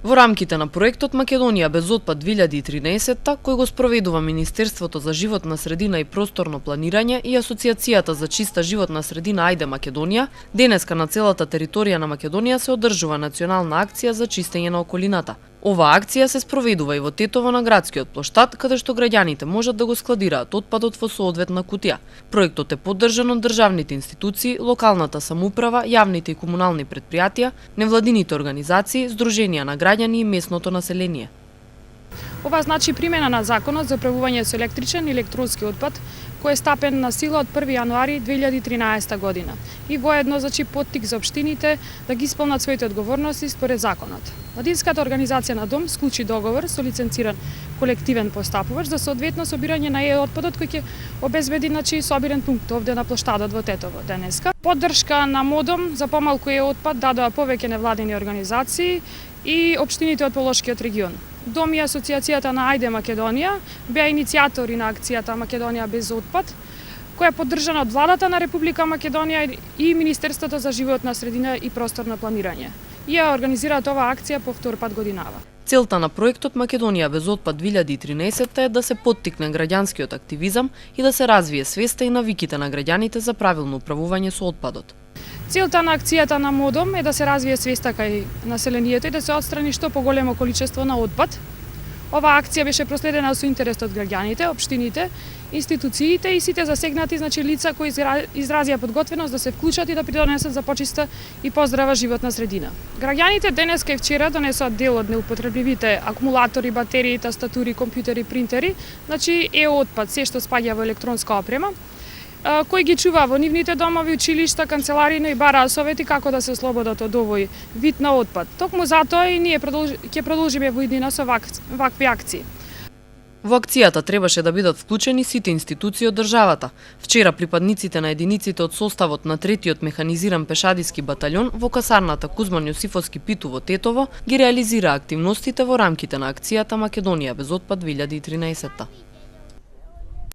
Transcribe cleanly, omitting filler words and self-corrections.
Во рамките на проектот Македонија без отпад 2013, кој го спроведува Министерството за животна средина и просторно планирање и Асоциацијата за чиста животна средина Ајде Македонија, денеска на целата територија на Македонија се одржува национална акција за чистење на околината. Оваа акција се спроведува и во Тетово на градскиот плоштад, каде што граѓаните можат да го складираат отпадот во соодветна кутија. Проектот е поддржан од државните институции, локалната самоуправа, јавните и комунални претпријатија, невладините организации, здруженија на граѓани и местното население. Ова значи примена на законот за управување со електричен и електронски отпад, кој е стапен на сила од 1 јануари 2013 година и воедно значи поттик за општините да ги исполнат своите одговорности според законот. Младинската организација на Дом склучи договор со лиценциран колективен постапувач за соодветно собирање на отпадот кој ќе обезбеди собирен пункт овде на плоштадот во Тетово денеска. Поддршка на МОДОМ за помалку отпад дадоа повеќе невладини организации и општините од Полошкиот регион. Дом и Асоциацијата на Ајде Македонија беа иницијатори на акцијата Македонија без отпад, која е поддржана од владата на Република Македонија и Министерството за животна средина и просторно планирање. Ја организираат оваа акција по втор пат годинава. Целта на проектот Македонија без отпад 2013 е да се поттикне граѓанскиот активизам и да се развие свеста и навиките на граѓаните за правилно управување со отпадот. Целта на акцијата на МОДОМ е да се развие свеста кај населението и да се отстрани што поголемо количество на отпад. Оваа акција беше проследена со интерес од граѓаните, општините, институциите и сите засегнати лица кои изразија подготвеност да се вклучат и да придонесат за почиста и поздрава животна средина. Граѓаните денеска и вчера донесоа дел од неупотребливите акумулатори, батерии, тастатури, компјутери, принтери, отпад, се што спаѓа во електронска опрема, кој ги чува во нивните домови, училишта, канцеларии, но и бараа совети како да се ослободат од овој вид на отпад. Токму затоа и ние ќе продолжиме во иднина со вакви акции. Во акцијата требаше да бидат вклучени сите институции од државата. Вчера припадниците на единиците од составот на 3-тиот механизиран пешадиски баталјон во касарната Кузман Јосифовски Питу во Тетово ги реализира активностите во рамките на акцијата Македонија без отпад 2013.